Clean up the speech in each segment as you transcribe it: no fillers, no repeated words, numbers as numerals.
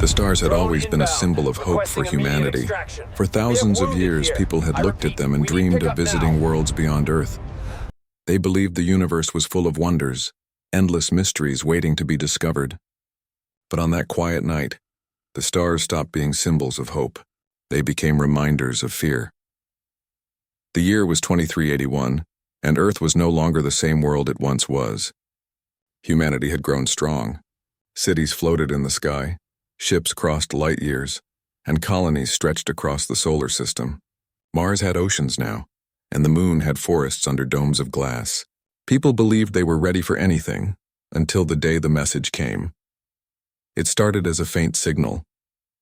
The stars had always been a symbol of hope for humanity. For thousands of years, people had looked at them and dreamed of visiting worlds beyond Earth. They believed the universe was full of wonders, endless mysteries waiting to be discovered. But on that quiet night, the stars stopped being symbols of hope. They became reminders of fear. The year was 2381, and Earth was no longer the same world it once was. Humanity had grown strong. Cities floated in the sky, ships crossed light years, and colonies stretched across the solar system. Mars had oceans now, and the moon had forests under domes of glass. People believed they were ready for anything, until the day the message came. It started as a faint signal,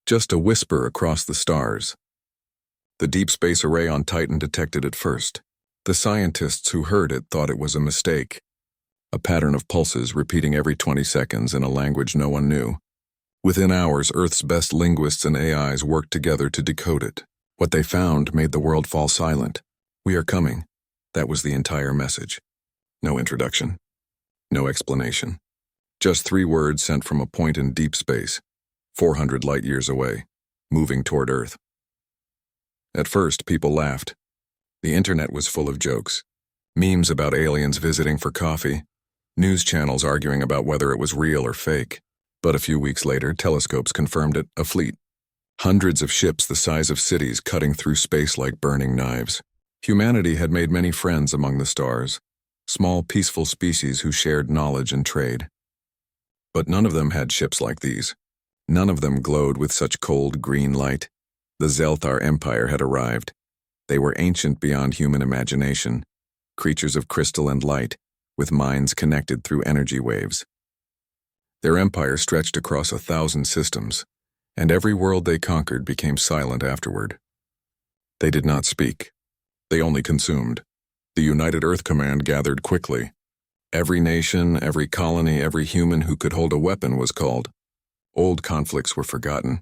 just a whisper across the stars. The deep space array on Titan detected it first. The scientists who heard it thought it was a mistake, a pattern of pulses repeating every 20 seconds in a language no one knew. Within hours, Earth's best linguists and AIs worked together to decode it. What they found made the world fall silent. "We are coming." That was the entire message. No introduction. No explanation. Just 3 words sent from a point in deep space, 400 light years away, moving toward Earth. At first, people laughed. The internet was full of jokes. Memes about aliens visiting for coffee. News channels arguing about whether it was real or fake. But a few weeks later, telescopes confirmed it, a fleet. Hundreds of ships the size of cities cutting through space like burning knives. Humanity had made many friends among the stars, small peaceful species who shared knowledge and trade. But none of them had ships like these. None of them glowed with such cold green light. The Zelthar Empire had arrived. They were ancient beyond human imagination, creatures of crystal and light, with minds connected through energy waves. Their empire stretched across 1,000 systems, and every world they conquered became silent afterward. They did not speak. They only consumed. The United Earth Command gathered quickly. Every nation, every colony, every human who could hold a weapon was called. Old conflicts were forgotten.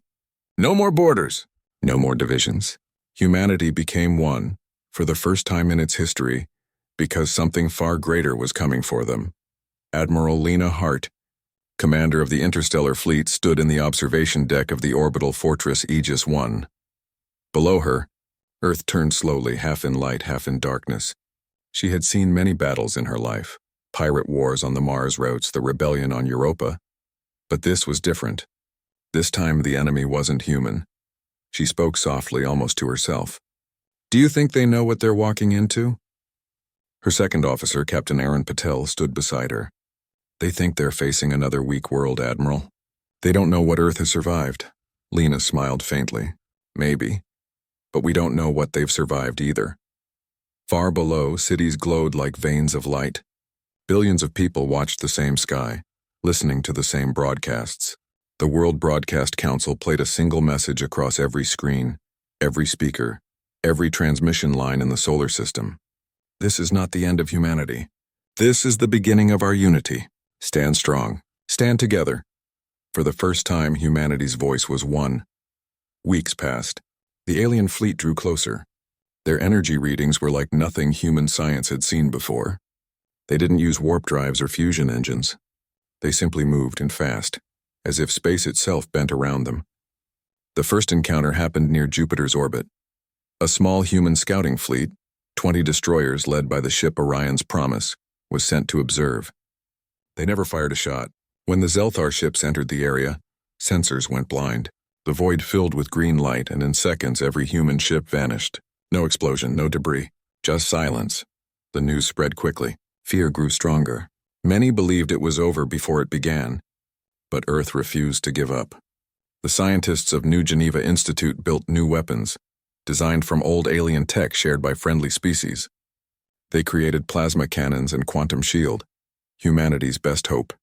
No more borders. No more divisions. Humanity became one, for the first time in its history, because something far greater was coming for them. Admiral Lena Hart, commander of the interstellar fleet, stood in the observation deck of the orbital fortress Aegis 1. Below her, Earth turned slowly, half in light, half in darkness. She had seen many battles in her life, pirate wars on the Mars routes, the rebellion on Europa. But this was different. This time the enemy wasn't human. She spoke softly, almost to herself. "Do you think they know what they're walking into?" Her second officer, Captain Aaron Patel, stood beside her. "They think they're facing another weak world, Admiral. They don't know what Earth has survived." Lena smiled faintly. "Maybe. But we don't know what they've survived either." Far below, cities glowed like veins of light. Billions of people watched the same sky, listening to the same broadcasts. The World Broadcast Council played a single message across every screen, every speaker, every transmission line in the solar system. "This is not the end of humanity. This is the beginning of our unity. Stand strong. Stand together." For the first time, humanity's voice was one. Weeks passed. The alien fleet drew closer. Their energy readings were like nothing human science had seen before. They didn't use warp drives or fusion engines. They simply moved and fast, as if space itself bent around them. The first encounter happened near Jupiter's orbit. A small human scouting fleet, 20 destroyers led by the ship Orion's Promise, was sent to observe. They never fired a shot. When the Zelthar ships entered the area, sensors went blind. The void filled with green light, and in seconds every human ship vanished. No explosion, no debris, just silence. The news spread quickly. Fear grew stronger. Many believed it was over before it began. But Earth refused to give up. The scientists of New Geneva Institute built new weapons, designed from old alien tech shared by friendly species. They created plasma cannons and quantum shield, humanity's best hope.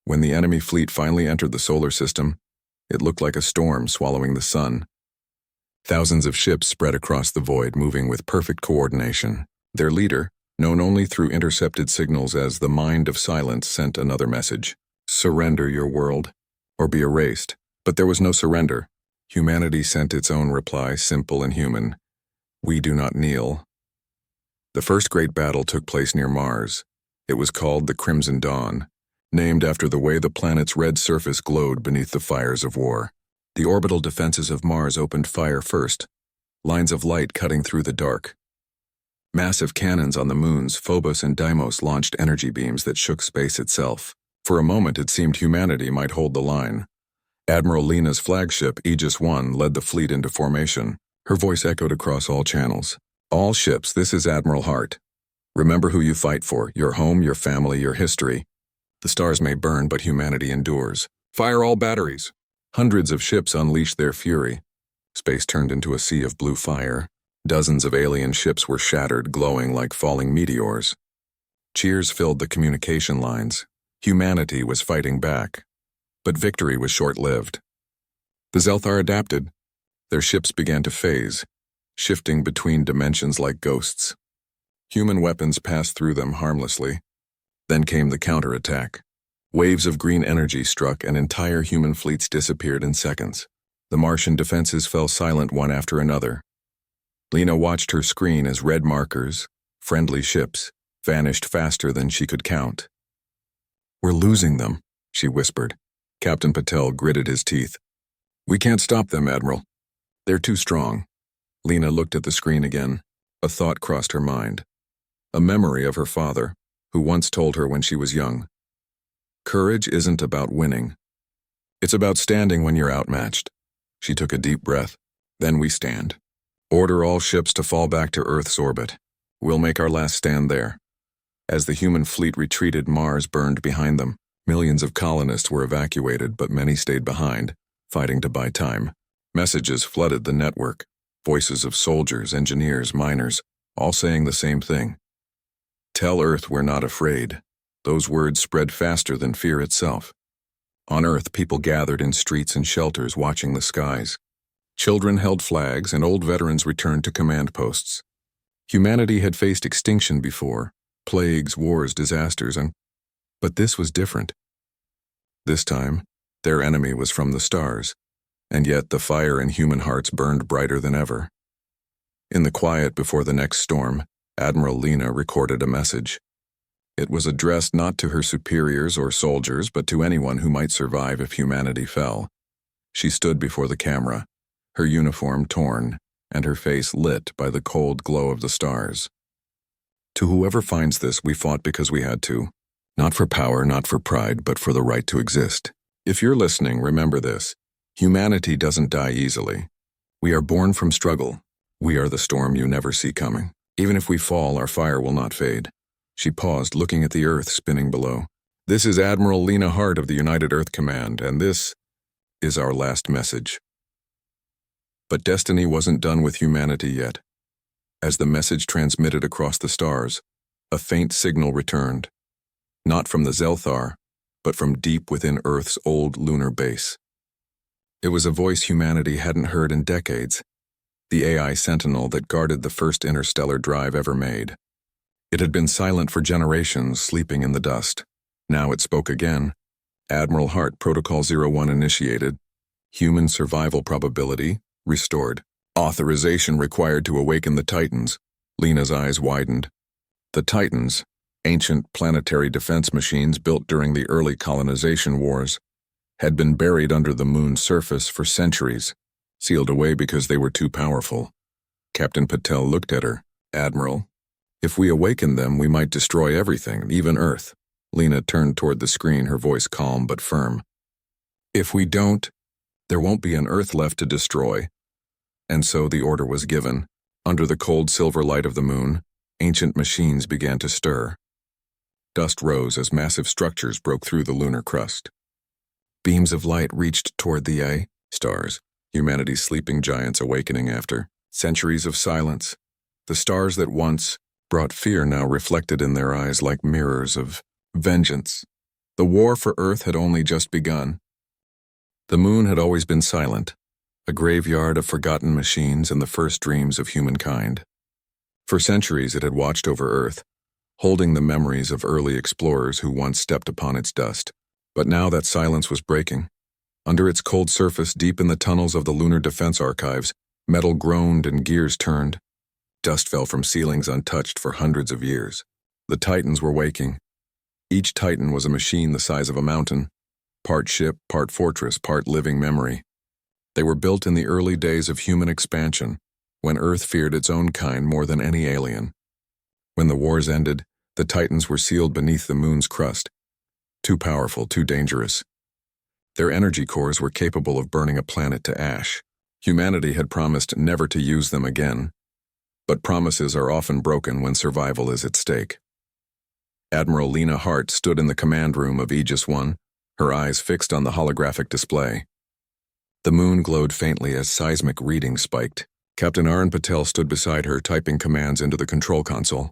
When the enemy fleet finally entered the solar system, it looked like a storm swallowing the sun. Thousands of ships spread across the void, moving with perfect coordination. Their leader, known only through intercepted signals as the Mind of Silence, sent another message. "Surrender your world, or be erased." But there was no surrender. Humanity sent its own reply, simple and human. "We do not kneel." The first great battle took place near Mars. It was called the Crimson Dawn. named after the way the planet's red surface glowed beneath the fires of war. The orbital defenses of Mars opened fire first, lines of light cutting through the dark. Massive cannons on the moons Phobos and Deimos launched energy beams that shook space itself. For a moment it seemed humanity might hold the line. Admiral Lena's flagship, Aegis I, led the fleet into formation. Her voice echoed across all channels. All ships, this is Admiral Hart. Remember who you fight for, your home, your family, your history. The stars may burn, but humanity endures. Fire all batteries. Hundreds of ships unleashed their fury. Space turned into a sea of blue fire. Dozens of alien ships were shattered, glowing like falling meteors. Cheers filled the communication lines. Humanity was fighting back. But victory was short-lived. The Zelthar adapted. Their ships began to phase, shifting between dimensions like ghosts. Human weapons passed through them harmlessly. Then came the counterattack. Waves of green energy struck and entire human fleets disappeared in seconds. The Martian defenses fell silent one after another. Lena watched her screen as red markers, friendly ships, vanished faster than she could count. "We're losing them," she whispered. Captain Patel gritted his teeth. "We can't stop them, Admiral. They're too strong." Lena looked at the screen again. A thought crossed her mind. A memory of her father, who once told her when she was young. Courage isn't about winning. It's about standing when you're outmatched. She took a deep breath. "Then we stand. Order all ships to fall back to Earth's orbit. We'll make our last stand there." As the human fleet retreated, Mars burned behind them. Millions of colonists were evacuated, but many stayed behind, fighting to buy time. Messages flooded the network. Voices of soldiers, engineers, miners, all saying the same thing. "Tell Earth we're not afraid." Those words spread faster than fear itself. On Earth, people gathered in streets and shelters watching the skies. Children held flags and old veterans returned to command posts. Humanity had faced extinction before, plagues, wars, disasters, but this was different. This time, their enemy was from the stars, and yet the fire in human hearts burned brighter than ever. In the quiet before the next storm, Admiral Lena recorded a message. It was addressed not to her superiors or soldiers, but to anyone who might survive if humanity fell. She stood before the camera, her uniform torn, and her face lit by the cold glow of the stars. "To whoever finds this, we fought because we had to. Not for power, not for pride, but for the right to exist. If you're listening, remember this. Humanity doesn't die easily. We are born from struggle. We are the storm you never see coming. Even if we fall, our fire will not fade." She paused, looking at the Earth spinning below. "This is Admiral Lena Hart of the United Earth Command, and this is our last message." But destiny wasn't done with humanity yet. As the message transmitted across the stars, a faint signal returned. Not from the Zelthar, but from deep within Earth's old lunar base. It was a voice humanity hadn't heard in decades, the AI sentinel that guarded the first interstellar drive ever made. It had been silent for generations, sleeping in the dust. Now it spoke again. "Admiral Hart, Protocol 01 initiated. Human survival probability restored. Authorization required to awaken the Titans." Lena's eyes widened. The Titans, ancient planetary defense machines built during the early colonization wars, had been buried under the moon's surface for centuries, sealed away because they were too powerful. Captain Patel looked at her. "Admiral, if we awaken them, we might destroy everything, even Earth." Lena turned toward the screen, her voice calm but firm. "If we don't, there won't be an Earth left to destroy." And so the order was given. Under the cold silver light of the moon, ancient machines began to stir. Dust rose as massive structures broke through the lunar crust. Beams of light reached toward the stars, humanity's sleeping giants awakening after centuries of silence. The stars that once brought fear now reflected in their eyes like mirrors of vengeance. The war for Earth had only just begun. The moon had always been silent, a graveyard of forgotten machines and the first dreams of humankind. For centuries it had watched over Earth, holding the memories of early explorers who once stepped upon its dust. But now that silence was breaking. Under its cold surface, deep in the tunnels of the Lunar Defense Archives, metal groaned and gears turned. Dust fell from ceilings untouched for hundreds of years. The Titans were waking. Each Titan was a machine the size of a mountain, part ship, part fortress, part living memory. They were built in the early days of human expansion, when Earth feared its own kind more than any alien. When the wars ended, the Titans were sealed beneath the moon's crust. Too powerful, too dangerous. Their energy cores were capable of burning a planet to ash. Humanity had promised never to use them again, but promises are often broken when survival is at stake. Admiral Lena Hart stood in the command room of Aegis I, her eyes fixed on the holographic display. The moon glowed faintly as seismic readings spiked. Captain Arun Patel stood beside her, typing commands into the control console.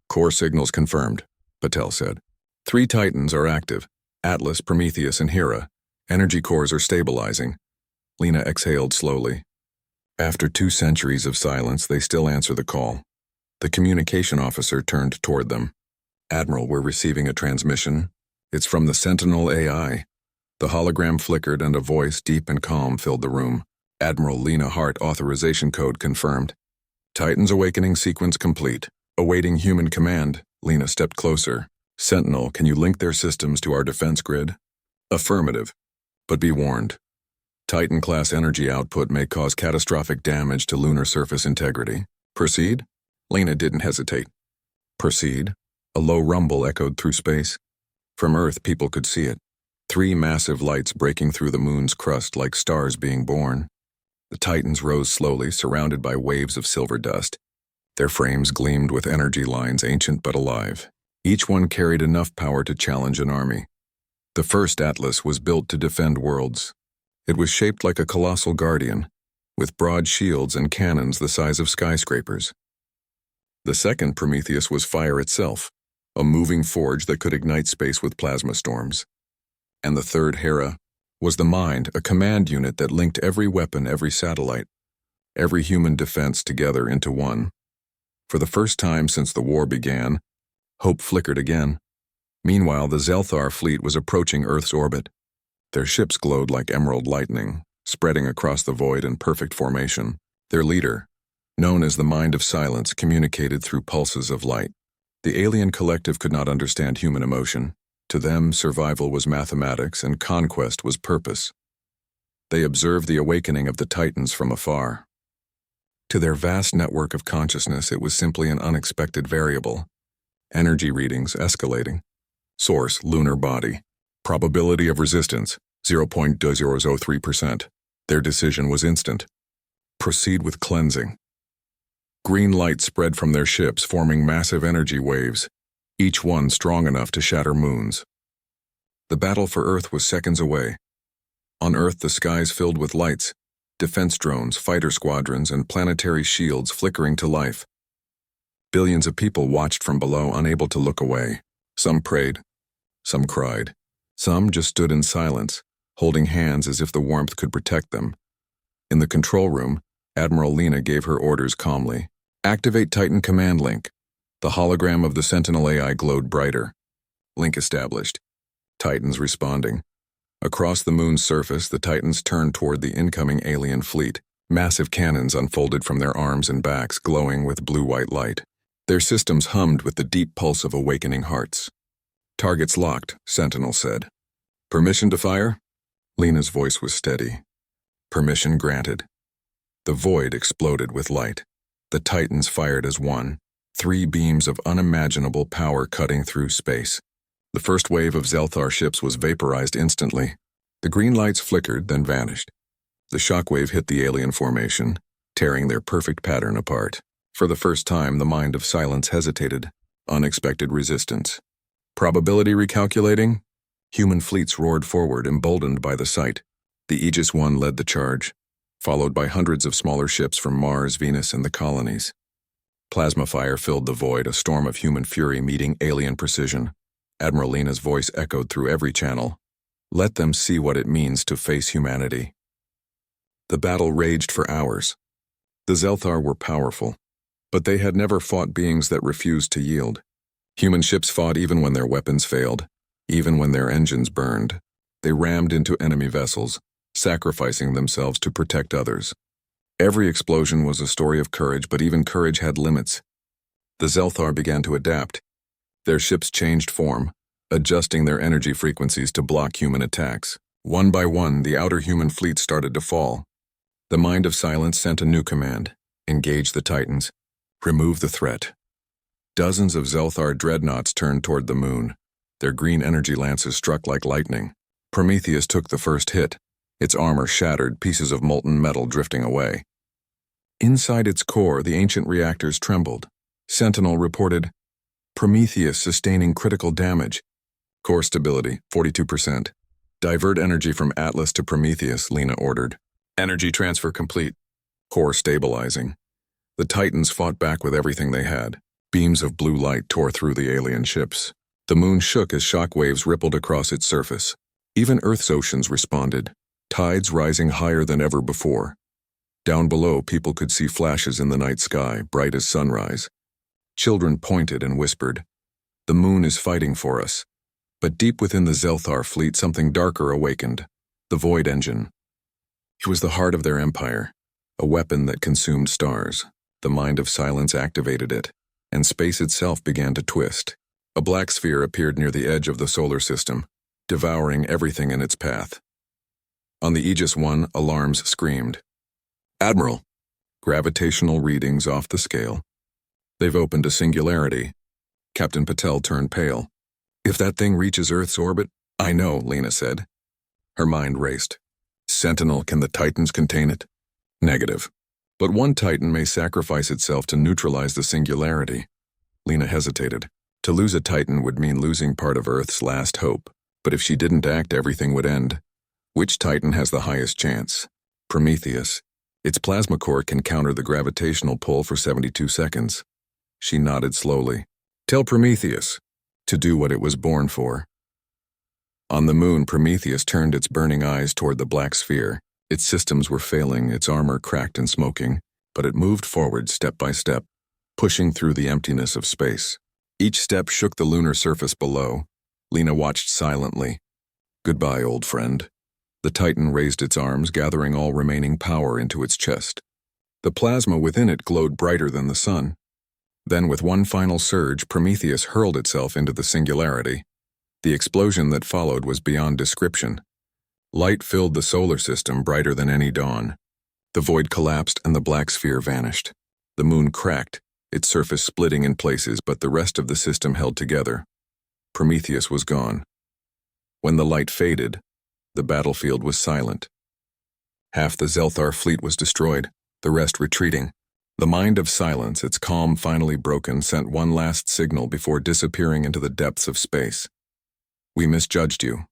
"Core signals confirmed," Patel said. 3 Titans are active: Atlas, Prometheus, and Hera. Energy cores are stabilizing. Lena exhaled slowly. After 2 centuries of silence, they still answer the call. The communication officer turned toward them. "Admiral, we're receiving a transmission. It's from the Sentinel AI." The hologram flickered and a voice, deep and calm, filled the room. "Admiral Lena Hart, authorization code confirmed. Titan's awakening sequence complete. Awaiting human command." Lena stepped closer. "Sentinel, can you link their systems to our defense grid?" "Affirmative. But be warned. Titan-class energy output may cause catastrophic damage to lunar surface integrity." "Proceed?" Lena didn't hesitate. "Proceed." A low rumble echoed through space. From Earth, people could see it. 3 massive lights breaking through the moon's crust like stars being born. The Titans rose slowly, surrounded by waves of silver dust. Their frames gleamed with energy lines, ancient but alive. Each one carried enough power to challenge an army. The first Atlas was built to defend worlds. It was shaped like a colossal guardian, with broad shields and cannons the size of skyscrapers. The second Prometheus was fire itself, a moving forge that could ignite space with plasma storms. And the third, Hera, was the mind, a command unit that linked every weapon, every satellite, every human defense together into one. For the first time since the war began, hope flickered again. Meanwhile, the Zelthar fleet was approaching Earth's orbit. Their ships glowed like emerald lightning, spreading across the void in perfect formation. Their leader, known as the Mind of Silence, communicated through pulses of light. The alien collective could not understand human emotion. To them, survival was mathematics and conquest was purpose. They observed the awakening of the Titans from afar. To their vast network of consciousness, it was simply an unexpected variable. Energy readings escalating. Source: lunar body. Probability of resistance: 0.003%. Their decision was instant. Proceed with cleansing. Green light spread from their ships, forming massive energy waves, each one strong enough to shatter moons. The battle for Earth was seconds away. On Earth, the skies filled with lights, defense drones, fighter squadrons, and planetary shields flickering to life. Billions of people watched from below, unable to look away. Some prayed, some cried. Some just stood in silence, holding hands as if the warmth could protect them. In the control room, Admiral Lena gave her orders calmly. "Activate Titan command link." The hologram of the Sentinel AI glowed brighter. Link established. Titans responding. Across the moon's surface, the Titans turned toward the incoming alien fleet. Massive cannons unfolded from their arms and backs, glowing with blue-white light. Their systems hummed with the deep pulse of awakening hearts. "Targets locked," Sentinel said. "Permission to fire?" Lena's voice was steady. "Permission granted." The void exploded with light. The Titans fired as one, 3 beams of unimaginable power cutting through space. The first wave of Zelthar ships was vaporized instantly. The green lights flickered, then vanished. The shockwave hit the alien formation, tearing their perfect pattern apart. For the first time, the Mind of Silence hesitated. Unexpected resistance. Probability recalculating? Human fleets roared forward, emboldened by the sight. The Aegis I led the charge, followed by hundreds of smaller ships from Mars, Venus, and the colonies. Plasma fire filled the void, a storm of human fury meeting alien precision. Admiral Lena's voice echoed through every channel. "Let them see what it means to face humanity." The battle raged for hours. The Zelthar were powerful, but they had never fought beings that refused to yield. Human ships fought even when their weapons failed, even when their engines burned. They rammed into enemy vessels, sacrificing themselves to protect others. Every explosion was a story of courage, but even courage had limits. The Zelthar began to adapt. Their ships changed form, adjusting their energy frequencies to block human attacks. One by one, the outer human fleet started to fall. The Mind of Silence sent a new command: engage the Titans, remove the threat. Dozens of Zelthar dreadnoughts turned toward the moon. Their green energy lances struck like lightning. Prometheus took the first hit. Its armor shattered, pieces of molten metal drifting away. Inside its core, the ancient reactors trembled. Sentinel reported, Prometheus sustaining critical damage. Core stability, 42%. Divert energy from Atlas to Prometheus, Lena ordered. Energy transfer complete. Core stabilizing. The Titans fought back with everything they had. Beams of blue light tore through the alien ships. The moon shook as shock waves rippled across its surface. Even Earth's oceans responded, tides rising higher than ever before. Down below, people could see flashes in the night sky, bright as sunrise. Children pointed and whispered, "The moon is fighting for us." But deep within the Zelthar fleet, something darker awakened, the Void Engine. It was the heart of their empire, a weapon that consumed stars. The Mind of Silence activated it, and space itself began to twist. A black sphere appeared near the edge of the solar system, devouring everything in its path. On the Aegis 1, alarms screamed. "Admiral, gravitational readings off the scale. They've opened a singularity." Captain Patel turned pale. "If that thing reaches Earth's orbit—" "I know," Lena said. Her mind raced. "Sentinel, can the Titans contain it?" "Negative. But one Titan may sacrifice itself to neutralize the singularity." Lena hesitated. To lose a Titan would mean losing part of Earth's last hope. But if she didn't act, everything would end. Which Titan has the highest chance? Prometheus. Its plasma core can counter the gravitational pull for 72 seconds. She nodded slowly. "Tell Prometheus to do what it was born for." On the moon, Prometheus turned its burning eyes toward the black sphere. Its systems were failing, its armor cracked and smoking, but it moved forward step by step, pushing through the emptiness of space. Each step shook the lunar surface below. Lena watched silently. "Goodbye, old friend." The Titan raised its arms, gathering all remaining power into its chest. The plasma within it glowed brighter than the sun. Then, with one final surge, Prometheus hurled itself into the singularity. The explosion that followed was beyond description. Light filled the solar system brighter than any dawn. The void collapsed and the black sphere vanished. The moon cracked, its surface splitting in places, but the rest of the system held together. Prometheus was gone. When the light faded, the battlefield was silent. Half the Zelthar fleet was destroyed, the rest retreating. The Mind of Silence, its calm finally broken, sent one last signal before disappearing into the depths of space. "We misjudged you."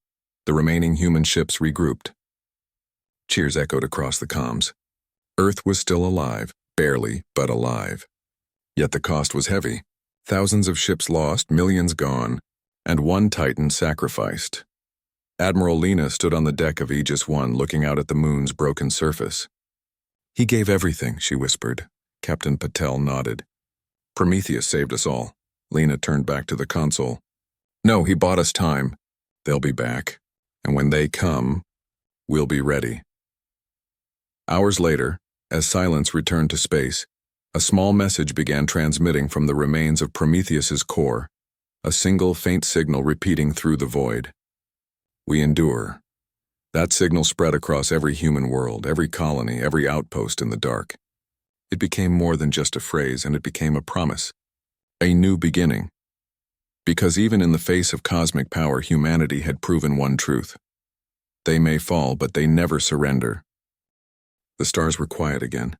The remaining human ships regrouped. Cheers echoed across the comms. Earth was still alive, barely, but alive. Yet the cost was heavy. Thousands of ships lost, millions gone, and one Titan sacrificed. Admiral Lena stood on the deck of Aegis 1, looking out at the moon's broken surface. "He gave everything," she whispered. Captain Patel nodded. "Prometheus saved us all." Lena turned back to the console. "No, he bought us time. They'll be back. And when they come, we'll be ready." Hours later, as Silence returned to space, a small message began transmitting from the remains of Prometheus's core, a single faint signal repeating through the void. "We endure." That signal spread across every human world, every colony, every outpost in the dark. It became more than just a phrase, and it became a promise. A new beginning. Because even in the face of cosmic power, humanity had proven one truth. They may fall, but they never surrender. The stars were quiet again.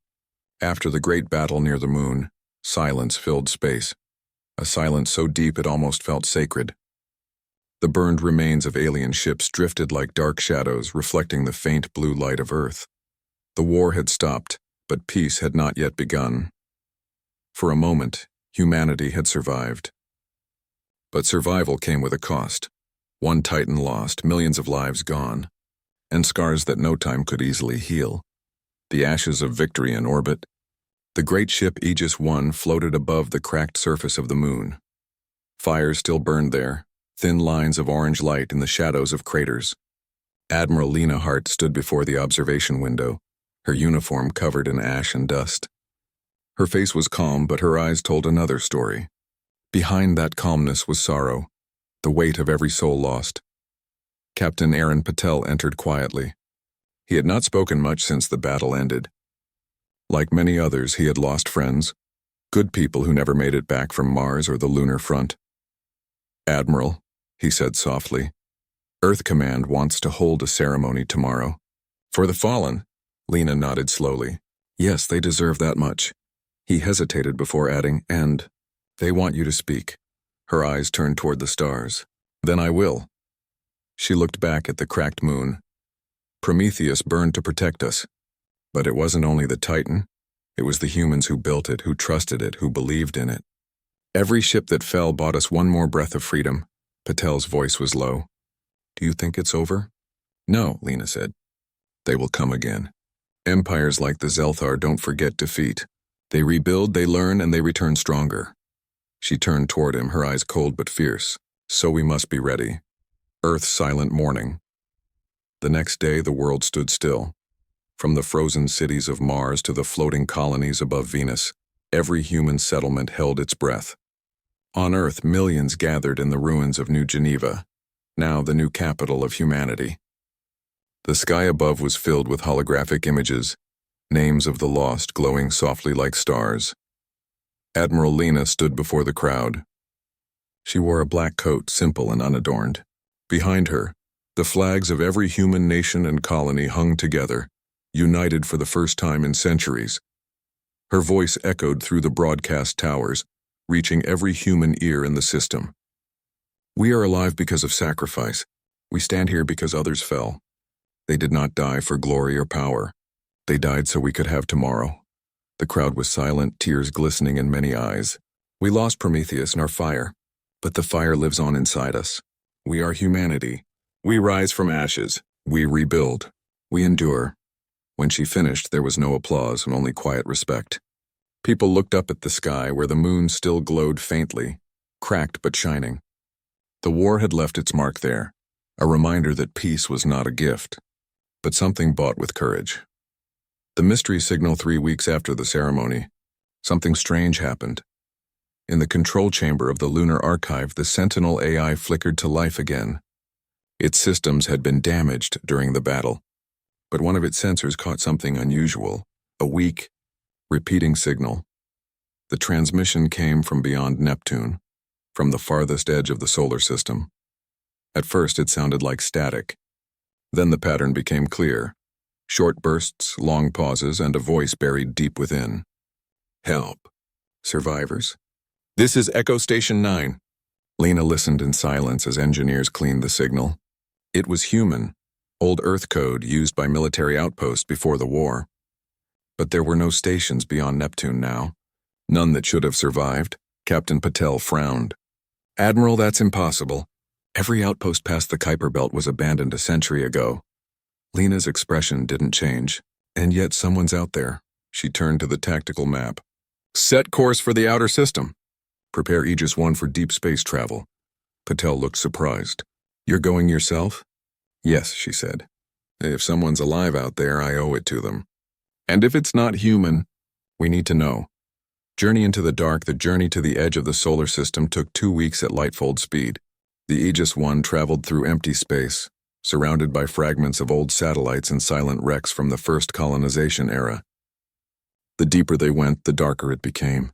After the great battle near the moon, silence filled space. A silence so deep it almost felt sacred. The burned remains of alien ships drifted like dark shadows, reflecting the faint blue light of Earth. The war had stopped, but peace had not yet begun. For a moment, humanity had survived. But survival came with a cost. One Titan lost, millions of lives gone, and scars that no time could easily heal. The ashes of victory in orbit. The great ship Aegis 1 floated above the cracked surface of the moon. Fires still burned there, thin lines of orange light in the shadows of craters. Admiral Lena Hart stood before the observation window, her uniform covered in ash and dust. Her face was calm, but her eyes told another story. Behind that calmness was sorrow. the weight of every soul lost. Captain Aaron Patel entered quietly. He had not spoken much since the battle ended. Like many others, he had lost friends, good people who never made it back from Mars or the lunar front. "Admiral," he said softly, "Earth Command wants to hold a ceremony tomorrow." "For the fallen?" Lena nodded slowly. "Yes, they deserve that much." He hesitated before adding, "And they want you to speak." Her eyes turned toward the stars. "Then I will." She looked back at the cracked moon. Prometheus burned to protect us. But it wasn't only the Titan. It was the humans who built it, who trusted it, who believed in it. "Every ship that fell bought us one more breath of freedom." Patel's voice was low. "Do you think it's over?" "No," Lena said. "They will come again. Empires like the Zelthar don't forget defeat. They rebuild, they learn, and they return stronger." She turned toward him, her eyes cold but fierce. "So we must be ready." Earth's silent mourning. The next day, the world stood still. From the frozen cities of Mars to the floating colonies above Venus, every human settlement held its breath. On Earth, millions gathered in the ruins of New Geneva, now the new capital of humanity. The sky above was filled with holographic images, names of the lost glowing softly like stars. Admiral Lena stood before the crowd. She wore a black coat, simple and unadorned. Behind her, the flags of every human nation and colony hung together, united for the first time in centuries. Her voice echoed through the broadcast towers, reaching every human ear in the system. "We are alive because of sacrifice. We stand here because others fell. They did not die for glory or power. They died so we could have tomorrow." The crowd was silent, tears glistening in many eyes. "We lost Prometheus and our fire, but the fire lives on inside us. We are humanity. We rise from ashes. We rebuild. We endure." When she finished, there was no applause and only quiet respect. People looked up at the sky where the moon still glowed faintly, cracked but shining. The war had left its mark there, a reminder that peace was not a gift, but something bought with courage. The mystery signal 3 weeks after the ceremony, something strange happened. In the control chamber of the Lunar Archive, the Sentinel AI flickered to life again. Its systems had been damaged during the battle, but one of its sensors caught something unusual, a weak, repeating signal. The transmission came from beyond Neptune, from the farthest edge of the solar system. At first it sounded like static. Then the pattern became clear. Short bursts, long pauses, and a voice buried deep within. "Help. Survivors? This is Echo Station 9. Lena listened in silence as engineers cleaned the signal. It was human, old Earth code used by military outposts before the war. But there were no stations beyond Neptune now. None that should have survived. Captain Patel frowned. "Admiral, that's impossible. Every outpost past the Kuiper Belt was abandoned a century ago." Lena's expression didn't change. "And yet someone's out there." She turned to the tactical map. "Set course for the outer system. Prepare Aegis 1 for deep space travel." Patel looked surprised. "You're going yourself?" "Yes," she said. "If someone's alive out there, I owe it to them. And if it's not human, we need to know." Journey into the dark, the journey to the edge of the solar system took 2 weeks at lightfold speed. The Aegis 1 traveled through empty space, surrounded by fragments of old satellites and silent wrecks from the first colonization era. The deeper they went, the darker it became.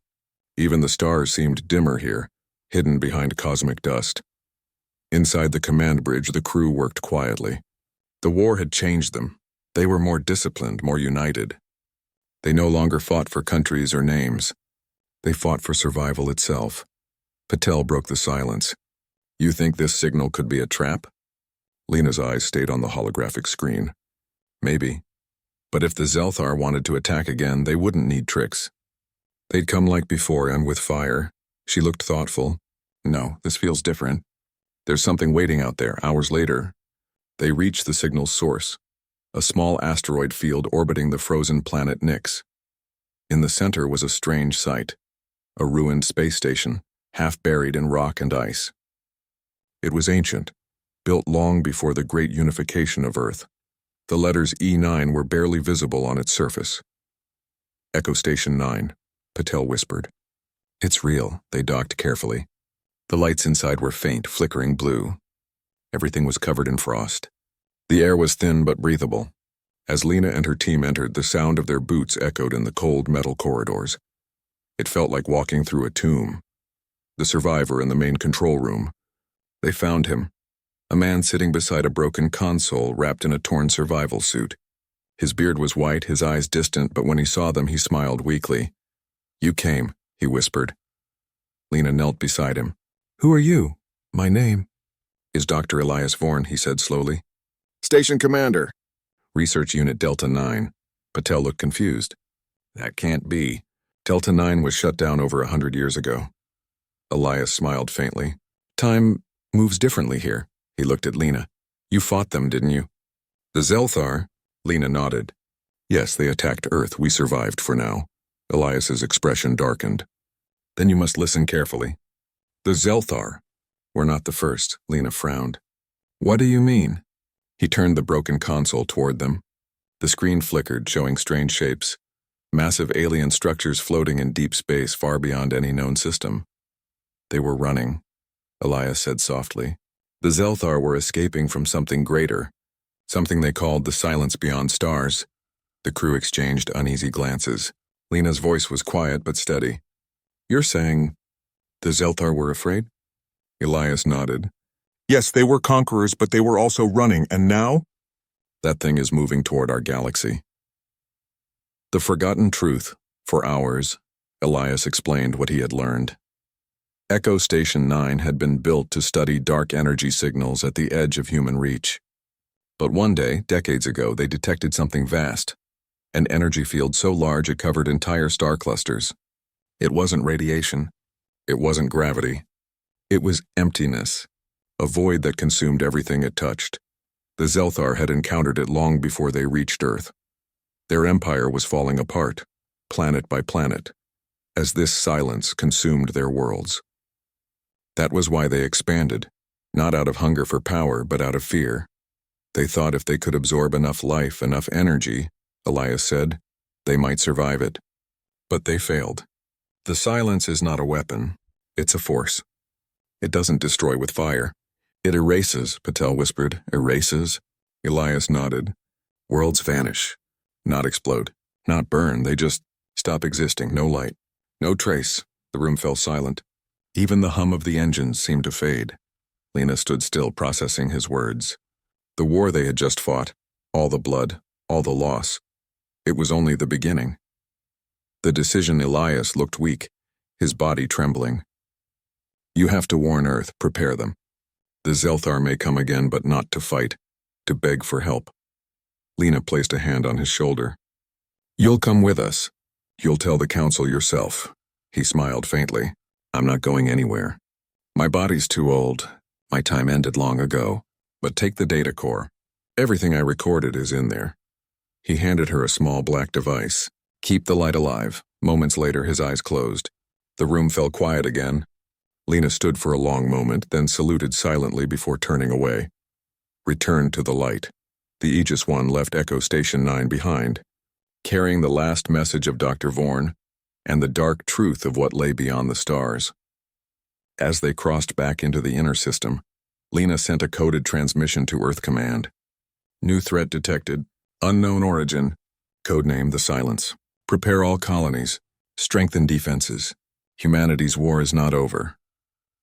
Even the stars seemed dimmer here, hidden behind cosmic dust. Inside the command bridge, the crew worked quietly. The war had changed them. They were more disciplined, more united. They no longer fought for countries or names. They fought for survival itself. Patel broke the silence. "You think this signal could be a trap?" Lena's eyes stayed on the holographic screen. "Maybe. But if the Zelthar wanted to attack again, they wouldn't need tricks. They'd come like before and with fire." She looked thoughtful. "No, this feels different. There's something waiting out there." Hours later, they reached the signal's source, a small asteroid field orbiting the frozen planet Nix. In the center was a strange sight, a ruined space station, half buried in rock and ice. It was ancient, built long before the great unification of Earth. The letters E9 were barely visible on its surface. "Echo Station 9, Patel whispered. "It's real." They docked carefully. The lights inside were faint, flickering blue. Everything was covered in frost. The air was thin but breathable. As Lena and her team entered, the sound of their boots echoed in the cold metal corridors. It felt like walking through a tomb. The survivor in the main control room. They found him, a man sitting beside a broken console wrapped in a torn survival suit. His beard was white, his eyes distant, but when he saw them, he smiled weakly. "You came," he whispered. Lena knelt beside him. "Who are you?" "My name is Dr. Elias Vorn," he said slowly. "Station Commander." "Research Unit Delta 9. Patel looked confused. "That can't be. Delta 9 was shut down over 100 years ago." Elias smiled faintly. "Time moves differently here." He looked at Lena. "You fought them, didn't you?" "The Zelthar?" Lena nodded. "Yes, they attacked Earth. We survived for now." Elias's expression darkened. "Then you must listen carefully. The Zelthar were not the first." Lena frowned. "What do you mean?" He turned the broken console toward them. The screen flickered, showing strange shapes. Massive alien structures floating in deep space far beyond any known system. "They were running," Elias said softly. "The Zelthar were escaping from something greater, something they called the silence beyond stars." The crew exchanged uneasy glances. Lena's voice was quiet but steady. "You're saying the Zelthar were afraid?" Elias nodded. "Yes, they were conquerors, but they were also running, and now? That thing is moving toward our galaxy." The forgotten truth. For hours, Elias explained what he had learned. Echo Station 9 had been built to study dark energy signals at the edge of human reach. But one day, decades ago, they detected something vast, an energy field so large it covered entire star clusters. It wasn't radiation. It wasn't gravity. It was emptiness, a void that consumed everything it touched. The Zelthar had encountered it long before they reached Earth. Their empire was falling apart, planet by planet, as this silence consumed their worlds. That was why they expanded, not out of hunger for power, but out of fear. They thought if they could absorb enough life, enough energy, Elias said, they might survive it. But they failed. The silence is not a weapon, it's a force. It doesn't destroy with fire. It erases, Patel whispered. Erases? Elias nodded. Worlds vanish. Not explode. Not burn. They just stop existing. No light. No trace. The room fell silent. Even the hum of the engines seemed to fade. Lena stood still, processing his words. The war they had just fought, all the blood, all the loss. It was only the beginning. The decision. Elias looked weak, his body trembling. You have to warn Earth, prepare them. The Zelthar may come again, but not to fight, to beg for help. Lena placed a hand on his shoulder. You'll come with us. You'll tell the council yourself. He smiled faintly. I'm not going anywhere. My body's too old. My time ended long ago. But take the data core. Everything I recorded is in there. He handed her a small black device. Keep the light alive. Moments later, his eyes closed. The room fell quiet again. Lena stood for a long moment, then saluted silently before turning away. Returned to the light. The Aegis One left Echo Station 9 behind, carrying the last message of Dr. Vorn and the dark truth of what lay beyond the stars. As they crossed back into the inner system, Lena sent a coded transmission to Earth Command. New threat detected. Unknown origin. Codename The Silence. Prepare all colonies. Strengthen defenses. Humanity's war is not over.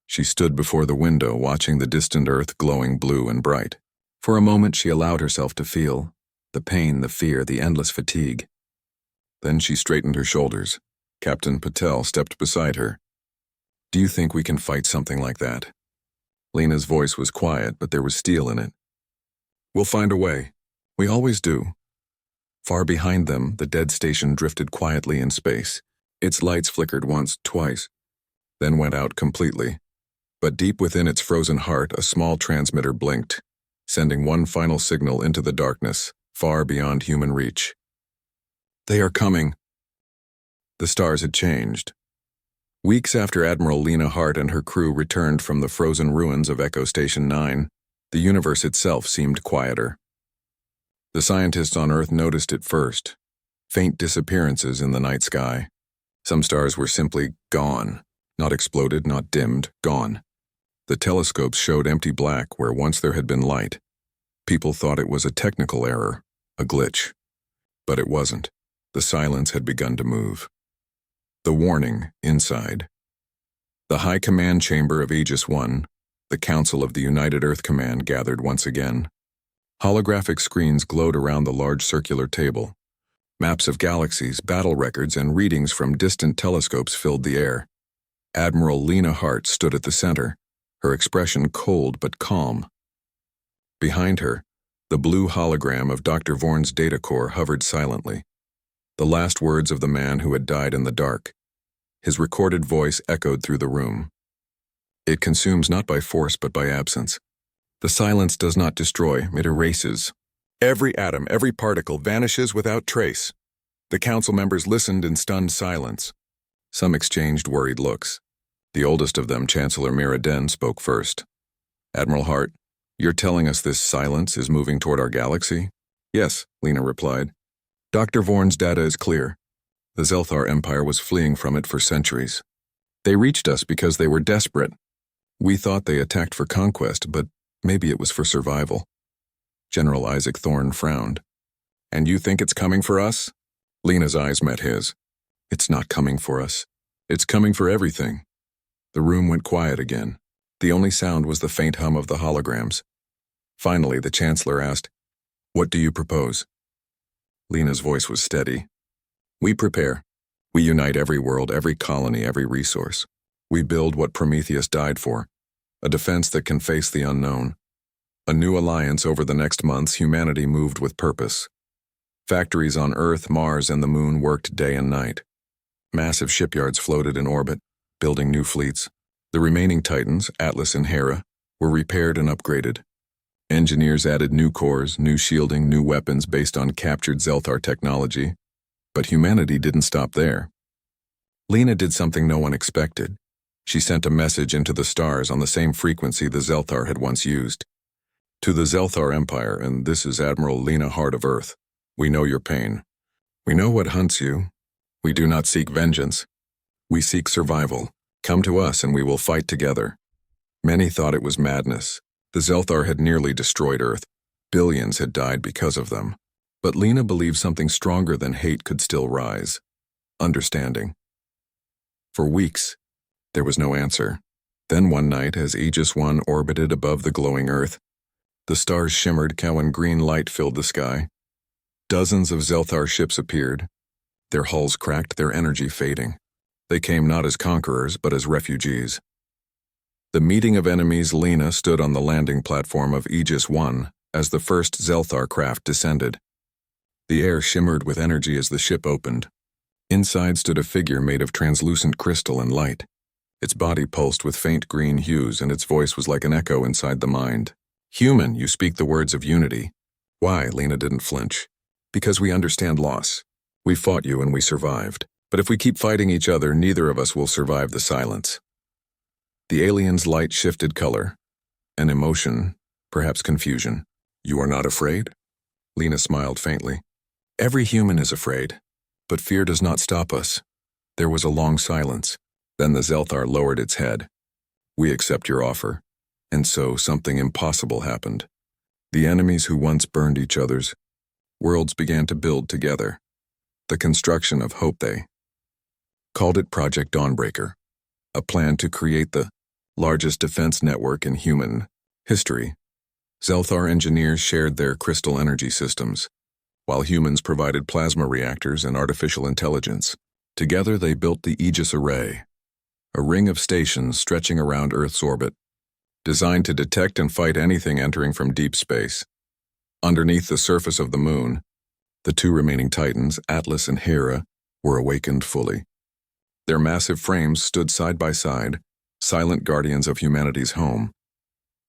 She stood before the window, watching the distant Earth glowing blue and bright. For a moment she allowed herself to feel the pain, the fear, the endless fatigue. Then she straightened her shoulders. Captain Patel stepped beside her. Do you think we can fight something like that? Lena's voice was quiet, but there was steel in it. We'll find a way. We always do. Far behind them, the dead station drifted quietly in space. Its lights flickered once, twice, then went out completely. But deep within its frozen heart, a small transmitter blinked, sending one final signal into the darkness, far beyond human reach. They are coming. The stars had changed. Weeks after Admiral Lena Hart and her crew returned from the frozen ruins of Echo Station 9, the universe itself seemed quieter. The scientists on Earth noticed it first. Faint disappearances in the night sky. Some stars were simply gone. Not exploded, not dimmed, gone. The telescopes showed empty black where once there had been light. People thought it was a technical error, a glitch. But it wasn't. The silence had begun to move. The warning inside. The High Command Chamber of Aegis I, the Council of the United Earth Command, gathered once again. Holographic screens glowed around the large circular table. Maps of galaxies, battle records, and readings from distant telescopes filled the air. Admiral Lena Hart stood at the center, her expression cold but calm. Behind her, the blue hologram of Dr. Vorn's data core hovered silently. The last words of the man who had died in the dark. His recorded voice echoed through the room. It consumes not by force but by absence. The silence does not destroy, it erases. Every atom, every particle vanishes without trace. The council members listened in stunned silence. Some exchanged worried looks. The oldest of them, Chancellor Miraden, spoke first. Admiral Hart, you're telling us this silence is moving toward our galaxy? Yes, Lena replied. Dr. Vorn's data is clear. The Zelthar Empire was fleeing from it for centuries. They reached us because they were desperate. We thought they attacked for conquest, but maybe it was for survival. General Isaac Thorne frowned. And you think it's coming for us? Lena's eyes met his. It's not coming for us. It's coming for everything. The room went quiet again. The only sound was the faint hum of the holograms. Finally, the Chancellor asked, What do you propose? Lena's voice was steady. We prepare. We unite every world, every colony, every resource. We build what Prometheus died for, a defense that can face the unknown. A new alliance. Over the next months, humanity moved with purpose. Factories on Earth, Mars, and the Moon worked day and night. Massive shipyards floated in orbit, building new fleets. The remaining Titans, Atlas and Hera, were repaired and upgraded. Engineers added new cores, new shielding, new weapons based on captured Zelthar technology. But humanity didn't stop there. Lena did something no one expected. She sent a message into the stars on the same frequency the Zelthar had once used. To the Zelthar Empire, and this is Admiral Lena Hart of Earth, we know your pain. We know what hunts you. We do not seek vengeance. We seek survival. Come to us and we will fight together. Many thought it was madness. The Zelthar had nearly destroyed Earth. Billions had died because of them. But Lena believed something stronger than hate could still rise. Understanding. For weeks, there was no answer. Then one night, as Aegis I orbited above the glowing Earth, the stars shimmered, cow green light filled the sky. Dozens of Zelthar ships appeared, their hulls cracked, their energy fading. They came not as conquerors, but as refugees. The meeting of enemies. Lena stood on the landing platform of Aegis I as the first Zelthar craft descended. The air shimmered with energy as the ship opened. Inside stood a figure made of translucent crystal and light. Its body pulsed with faint green hues, and its voice was like an echo inside the mind. Human, you speak the words of unity. Why? Lena didn't flinch. Because we understand loss. We fought you and we survived. But if we keep fighting each other, neither of us will survive the silence. The alien's light shifted color. An emotion, perhaps confusion. You are not afraid? Lena smiled faintly. Every human is afraid, but fear does not stop us. There was a long silence. Then the Zelthar lowered its head. We accept your offer. And so something impossible happened. The enemies who once burned each other's worlds began to build together. The construction of hope. They called it Project Dawnbreaker, a plan to create the largest defense network in human history. Zelthar engineers shared their crystal energy systems, while humans provided plasma reactors and artificial intelligence. Together they built the Aegis Array, a ring of stations stretching around Earth's orbit, designed to detect and fight anything entering from deep space. Underneath the surface of the Moon, the two remaining Titans, Atlas and Hera, were awakened fully. Their massive frames stood side by side, silent guardians of humanity's home.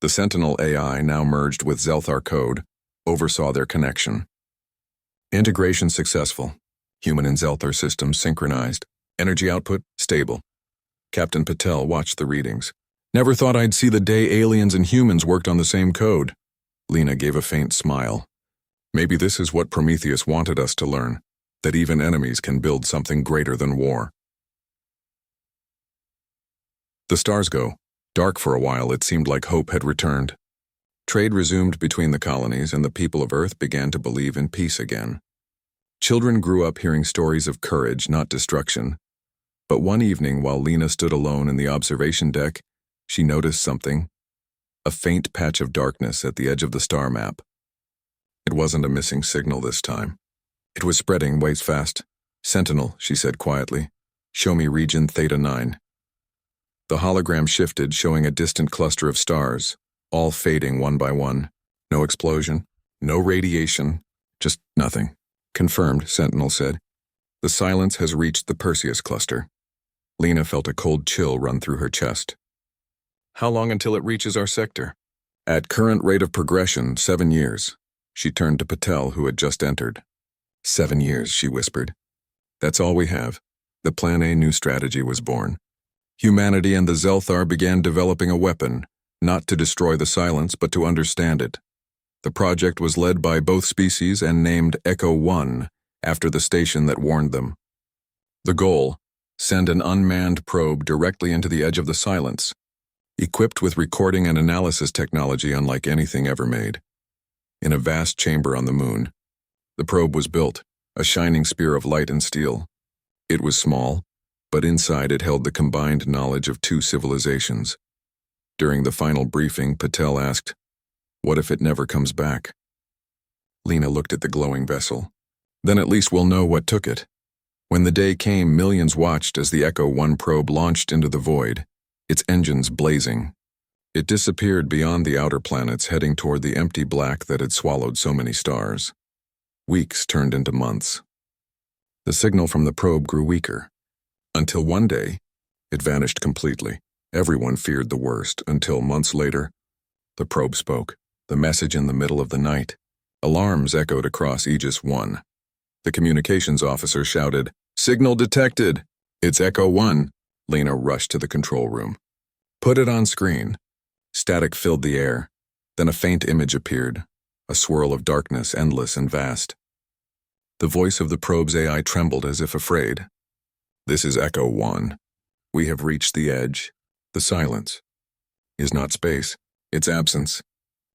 The Sentinel AI, now merged with Zelthar code, oversaw their connection. Integration successful. Human and Zelthar systems synchronized. Energy output stable. Captain Patel watched the readings. Never thought I'd see the day aliens and humans worked on the same code. Lena gave a faint smile. Maybe this is what Prometheus wanted us to learn, that even enemies can build something greater than war. The stars go. Dark for a while, it seemed like hope had returned. Trade resumed between the colonies, and the people of Earth began to believe in peace again. Children grew up hearing stories of courage, not destruction. But one evening, while Lena stood alone in the observation deck, she noticed something. A faint patch of darkness at the edge of the star map. It wasn't a missing signal this time. It was spreading ways fast. "Sentinel," she said quietly. "Show me region Theta 9. The hologram shifted, showing a distant cluster of stars, all fading one by one. No explosion, no radiation, just nothing. "Confirmed," Sentinel said. "The silence has reached the Perseus cluster." Lena felt a cold chill run through her chest. "How long until it reaches our sector?" "At current rate of progression, 7 years." She turned to Patel, who had just entered. 7 years, she whispered. "That's all we have." The Plan A new strategy was born. Humanity and the Zelthar began developing a weapon, not to destroy the silence, but to understand it. The project was led by both species and named Echo 1, after the station that warned them. The goal: send an unmanned probe directly into the edge of the silence, equipped with recording and analysis technology unlike anything ever made. In a vast chamber on the moon, the probe was built, a shining spear of light and steel. It was small, but inside it held the combined knowledge of 2 civilizations. During the final briefing, Patel asked, "What if it never comes back?" Lena looked at the glowing vessel. "Then at least we'll know what took it." When the day came, millions watched as the Echo 1 probe launched into the void, its engines blazing. It disappeared beyond the outer planets, heading toward the empty black that had swallowed so many stars. Weeks turned into months. The signal from the probe grew weaker, until one day, it vanished completely. Everyone feared the worst, until months later, the probe spoke, the message in the middle of the night. Alarms echoed across Aegis 1. The communications officer shouted, "Signal detected! It's Echo 1. Lena rushed to the control room. "Put it on screen." Static filled the air. Then a faint image appeared, a swirl of darkness, endless and vast. The voice of the probe's AI trembled as if afraid. "This is Echo 1. We have reached the edge. The silence is not space, it's absence.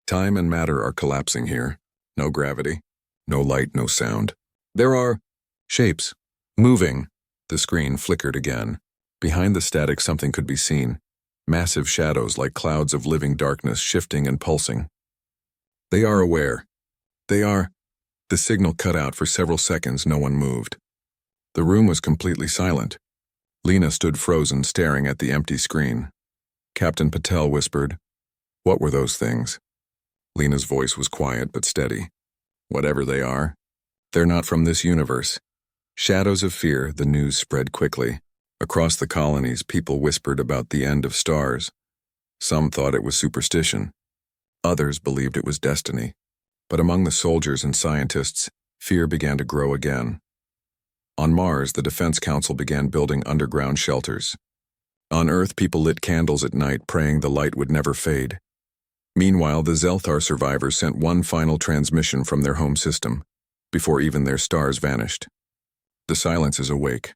Time and matter are collapsing here. No gravity, no light, no sound. There are shapes, moving." The screen flickered again. Behind the static, something could be seen. Massive shadows like clouds of living darkness, shifting and pulsing. "They are aware. They are..." The signal cut out for several seconds. No one moved. The room was completely silent. Lena stood frozen, staring at the empty screen. Captain Patel whispered, "What were those things?" Lena's voice was quiet but steady. "Whatever they are, they're not from this universe." Shadows of fear, the news spread quickly. Across the colonies, people whispered about the end of stars. Some thought it was superstition. Others believed it was destiny. But among the soldiers and scientists, fear began to grow again. On Mars, the Defense Council began building underground shelters. On Earth, people lit candles at night, praying the light would never fade. Meanwhile, the Zelthar survivors sent one final transmission from their home system, before even their stars vanished. "The silence is awake.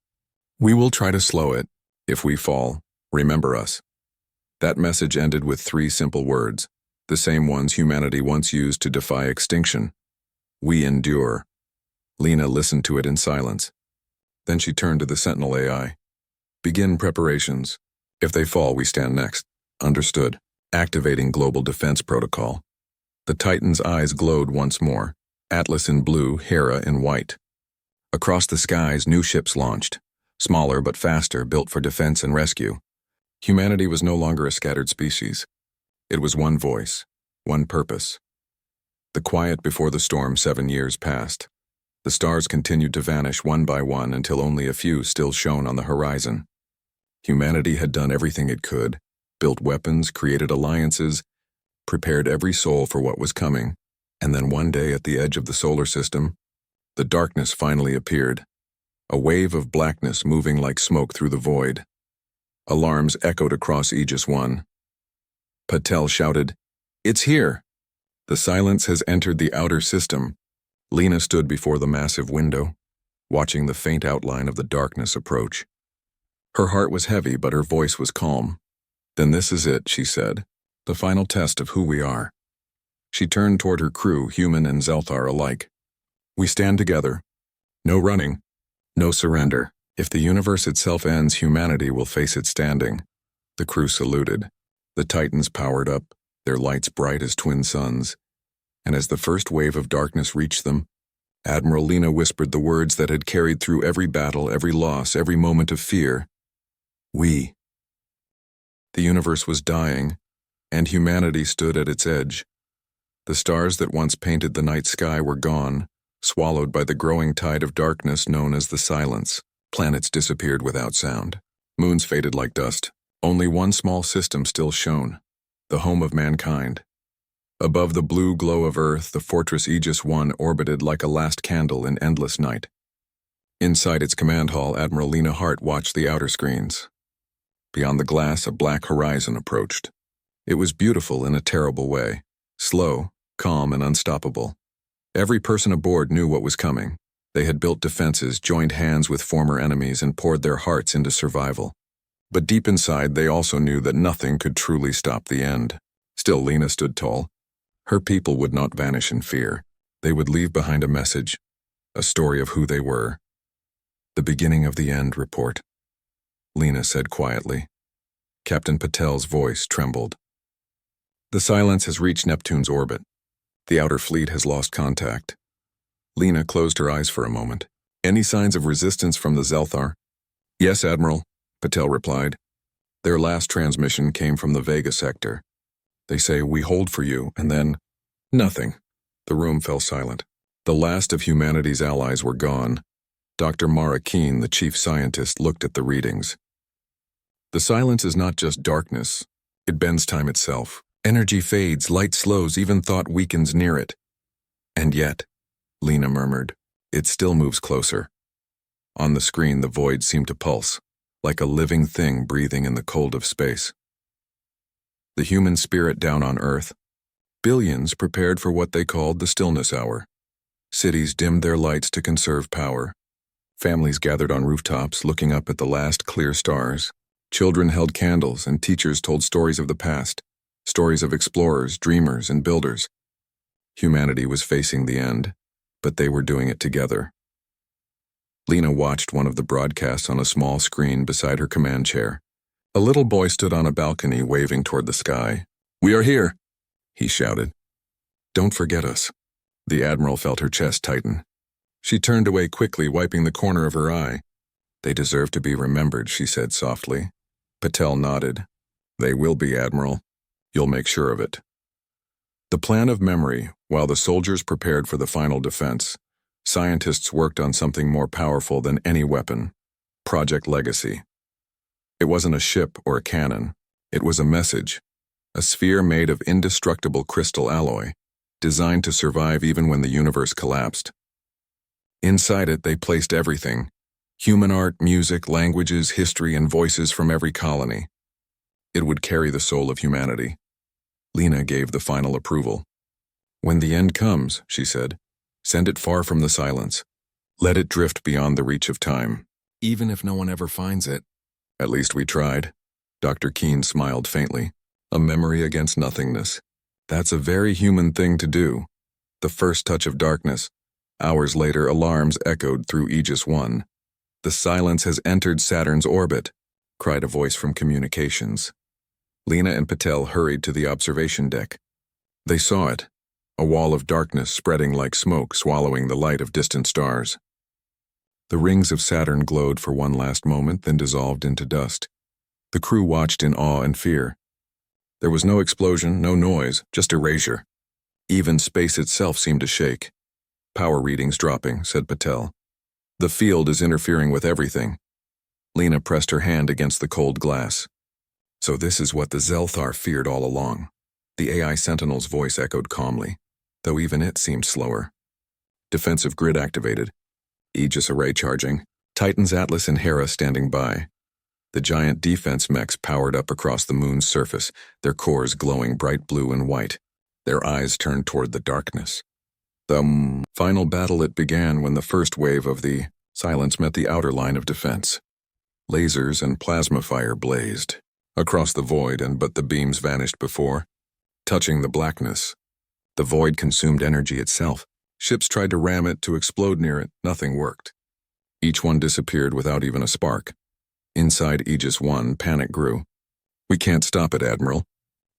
We will try to slow it. If we fall, remember us." That message ended with 3 simple words, the same ones humanity once used to defy extinction. "We endure." Lena listened to it in silence. Then she turned to the Sentinel AI. "Begin preparations. If they fall, we stand next." "Understood." Activating Global Defense Protocol. The Titan's eyes glowed once more, Atlas in blue, Hera in white. Across the skies, new ships launched, smaller but faster, built for defense and rescue. Humanity was no longer a scattered species. It was one voice, one purpose. The quiet before the storm, 7 years passed. The stars continued to vanish one by one until only a few still shone on the horizon. Humanity had done everything it could, built weapons, created alliances, prepared every soul for what was coming, and then one day at the edge of the solar system, the darkness finally appeared, a wave of blackness moving like smoke through the void. Alarms echoed across Aegis 1. Patel shouted, "It's here!" The silence has entered the outer system. Lena stood before the massive window, watching the faint outline of the darkness approach. Her heart was heavy, but her voice was calm. Then this is it, she said. The final test of who we are. She turned toward her crew, human and Zelthar alike. We stand together. No running. No surrender. If the universe itself ends, humanity will face it standing. The crew saluted. The Titans powered up, their lights bright as twin suns. And as the first wave of darkness reached them, Admiral Lena whispered the words that had carried through every battle, every loss, every moment of fear. We. The universe was dying, and humanity stood at its edge. The stars that once painted the night sky were gone, swallowed by the growing tide of darkness known as the silence. Planets disappeared without sound. Moons faded like dust. Only one small system still shone, the home of mankind. Above the blue glow of Earth, the Fortress Aegis I orbited like a last candle in endless night. Inside its command hall, Admiral Lena Hart watched the outer screens. Beyond the glass, a black horizon approached. It was beautiful in a terrible way, slow, calm, and unstoppable. Every person aboard knew what was coming. They had built defenses, joined hands with former enemies, and poured their hearts into survival. But deep inside, they also knew that nothing could truly stop the end. Still, Lena stood tall. Her people would not vanish in fear. They would leave behind a message, a story of who they were. The beginning of the end report, Lena said quietly. Captain Patel's voice trembled. The silence has reached Neptune's orbit. The outer fleet has lost contact. Lena closed her eyes for a moment. Any signs of resistance from the Zelthar? Yes, Admiral, Patel replied. Their last transmission came from the Vega sector. They say, we hold for you, and then, nothing. The room fell silent. The last of humanity's allies were gone. Dr. Mara Keene, the chief scientist, looked at the readings. The silence is not just darkness. It bends time itself. Energy fades, light slows, even thought weakens near it. And yet, Lena murmured, it still moves closer. On the screen, the void seemed to pulse, like a living thing breathing in the cold of space. The human spirit down on Earth. Billions prepared for what they called the stillness hour. Cities dimmed their lights to conserve power. Families gathered on rooftops, looking up at the last clear stars. Children held candles, and teachers told stories of the past, stories of explorers, dreamers, and builders. Humanity was facing the end, but they were doing it together. Lena watched one of the broadcasts on a small screen beside her command chair. A little boy stood on a balcony waving toward the sky. We are here, he shouted. Don't forget us. The Admiral felt her chest tighten. She turned away quickly, wiping the corner of her eye. They deserve to be remembered, she said softly. Patel nodded. They will be, Admiral. You'll make sure of it. The plan of memory, while the soldiers prepared for the final defense, scientists worked on something more powerful than any weapon, Project Legacy. It wasn't a ship or a cannon. It was a message, a sphere made of indestructible crystal alloy, designed to survive even when the universe collapsed. Inside it, they placed everything, human art, music, languages, history, and voices from every colony. It would carry the soul of humanity. Lena gave the final approval. When the end comes, she said, send it far from the silence. Let it drift beyond the reach of time. Even if no one ever finds it. At least we tried. Dr. Keene smiled faintly. A memory against nothingness. That's a very human thing to do. The first touch of darkness. Hours later, alarms echoed through Aegis I. The silence has entered Saturn's orbit, cried a voice from communications. Lena and Patel hurried to the observation deck. They saw it, a wall of darkness spreading like smoke, swallowing the light of distant stars. The rings of Saturn glowed for one last moment, then dissolved into dust. The crew watched in awe and fear. There was no explosion, no noise, just erasure. Even space itself seemed to shake. Power readings dropping, said Patel. The field is interfering with everything. Lena pressed her hand against the cold glass. So this is what the Zelthar feared all along. The AI Sentinel's voice echoed calmly, though even it seemed slower. Defensive grid activated. Aegis array charging. Titans Atlas and Hera standing by. The giant defense mechs powered up across the moon's surface, their cores glowing bright blue and white. Their eyes turned toward the darkness. The final battle it began when the first wave of the silence met the outer line of defense. Lasers and plasma fire blazed. across the void, but the beams vanished before, touching the blackness. The void consumed energy itself. Ships tried to ram it, to explode near it. Nothing worked. Each one disappeared without even a spark. Inside Aegis 1, panic grew. "We can't stop it, Admiral.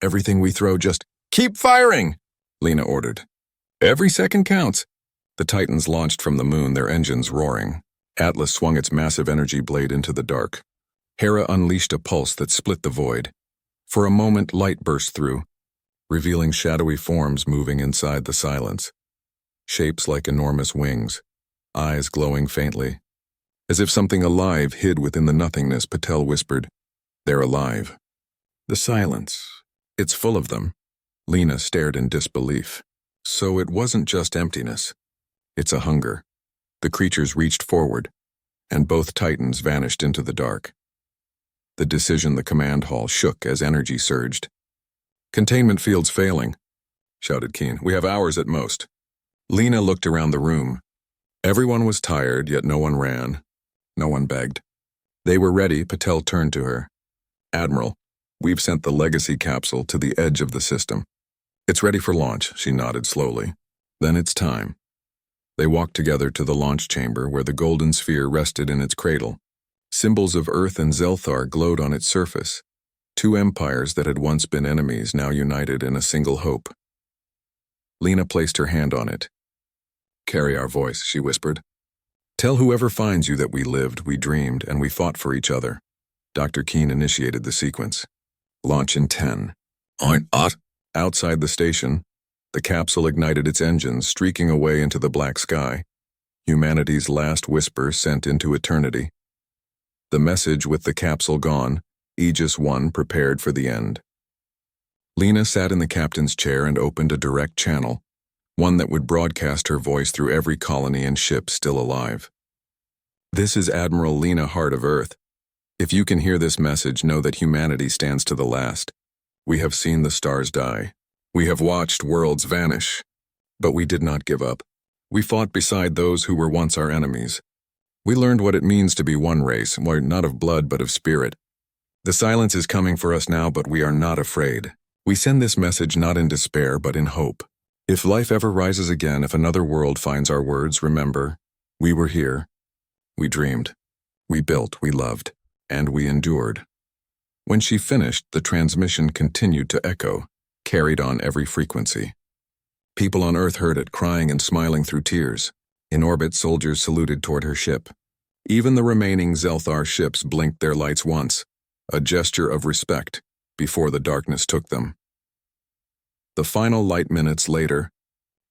Everything we throw just—" "Keep firing!" Lena ordered. "Every second counts." The Titans launched from the moon, their engines roaring. Atlas swung its massive energy blade into the dark. Hera unleashed a pulse that split the void. For a moment, light burst through, revealing shadowy forms moving inside the silence. Shapes like enormous wings, eyes glowing faintly. As if something alive hid within the nothingness, Patel whispered, "They're alive." The silence. "It's full of them." Lena stared in disbelief. So it wasn't just emptiness. It's a hunger. The creatures reached forward, and both Titans vanished into the dark. The decision the command hall shook as energy surged. "Containment field's failing," shouted Keen. "We have hours at most." Lena looked around the room. Everyone was tired, yet no one ran. No one begged. They were ready. Patel turned to her. "Admiral, we've sent the legacy capsule to the edge of the system. It's ready for launch," she nodded slowly. "Then it's time." They walked together to the launch chamber where the golden sphere rested in its cradle. Symbols of Earth and Zelthar glowed on its surface. Two empires that had once been enemies now united in a single hope. Lena placed her hand on it. "Carry our voice," she whispered. "Tell whoever finds you that we lived, we dreamed, and we fought for each other." Dr. Keen initiated the sequence. "Launch in 10. Outside the station, the capsule ignited its engines, streaking away into the black sky. Humanity's last whisper sent into eternity. The message: with the capsule gone, Aegis 1 prepared for the end. Lena sat in the captain's chair and opened a direct channel, one that would broadcast her voice through every colony and ship still alive. "This is Admiral Lena, Heart of Earth. If you can hear this message, know that humanity stands to the last. We have seen the stars die. We have watched worlds vanish. But we did not give up. We fought beside those who were once our enemies. We learned what it means to be one race, not of blood but of spirit. The silence is coming for us now, but we are not afraid. We send this message not in despair but in hope. If life ever rises again, if another world finds our words, remember, we were here. We dreamed. We built, we loved, and we endured." When she finished, the transmission continued to echo, carried on every frequency. People on Earth heard it, crying and smiling through tears. In orbit, soldiers saluted toward her ship. Even the remaining Zelthar ships blinked their lights once, a gesture of respect, before the darkness took them. The final light minutes later,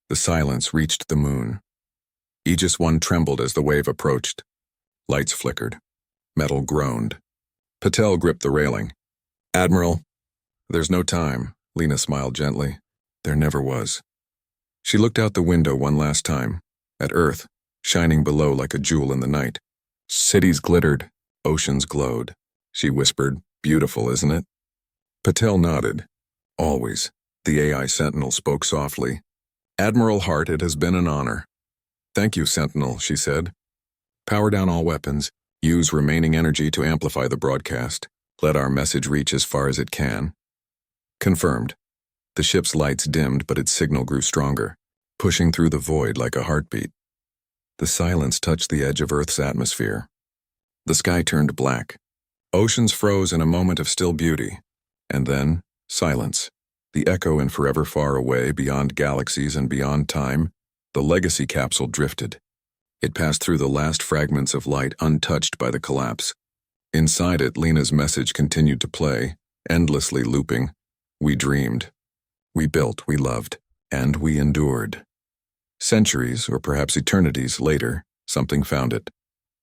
the silence reached the moon. Aegis 1 trembled as the wave approached. Lights flickered. Metal groaned. Patel gripped the railing. "Admiral." "There's no time," Lena smiled gently. "There never was." She looked out the window one last time, at Earth, shining below like a jewel in the night. Cities glittered, oceans glowed. She whispered, "Beautiful, isn't it?" Patel nodded. "Always." The AI Sentinel spoke softly. "Admiral Hart, it has been an honor." "Thank you, Sentinel," she said. "Power down all weapons. Use remaining energy to amplify the broadcast. Let our message reach as far as it can." Confirmed. The ship's lights dimmed, but its signal grew stronger, pushing through the void like a heartbeat. The silence touched the edge of Earth's atmosphere. The sky turned black. Oceans froze in a moment of still beauty. And then, silence. The echo in forever far away, beyond galaxies and beyond time, the legacy capsule drifted. It passed through the last fragments of light untouched by the collapse. Inside it, Lena's message continued to play, endlessly looping. We dreamed. We built, we loved, and we endured. Centuries, or perhaps eternities later, something found it.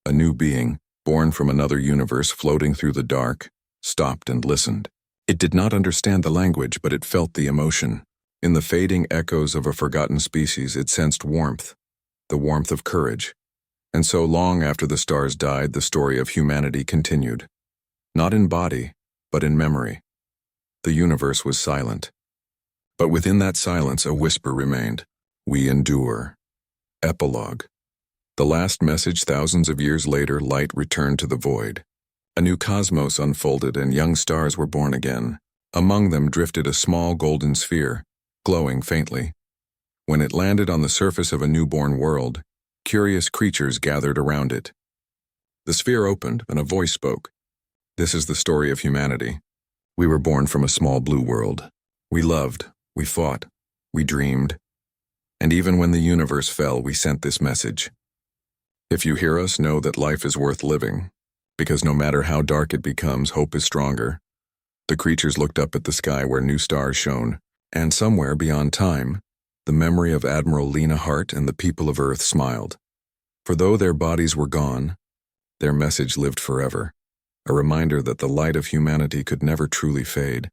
A new being, born from another universe floating through the dark, stopped and listened. It did not understand the language, but it felt the emotion. In the fading echoes of a forgotten species, it sensed warmth, the warmth of courage. And so long after the stars died, the story of humanity continued. Not in body, but in memory. The universe was silent. But within that silence, a whisper remained. We endure. Epilogue. The last message thousands of years later, light returned to the void. A new cosmos unfolded and young stars were born again. Among them drifted a small golden sphere, glowing faintly. When it landed on the surface of a newborn world, curious creatures gathered around it. The sphere opened and a voice spoke. This is the story of humanity. We were born from a small blue world. We loved, we fought, we dreamed. And even when the universe fell, we sent this message. If you hear us, know that life is worth living, because no matter how dark it becomes, hope is stronger. The creatures looked up at the sky where new stars shone, and somewhere beyond time, the memory of Admiral Lena Hart and the people of Earth smiled. For though their bodies were gone, their message lived forever, a reminder that the light of humanity could never truly fade.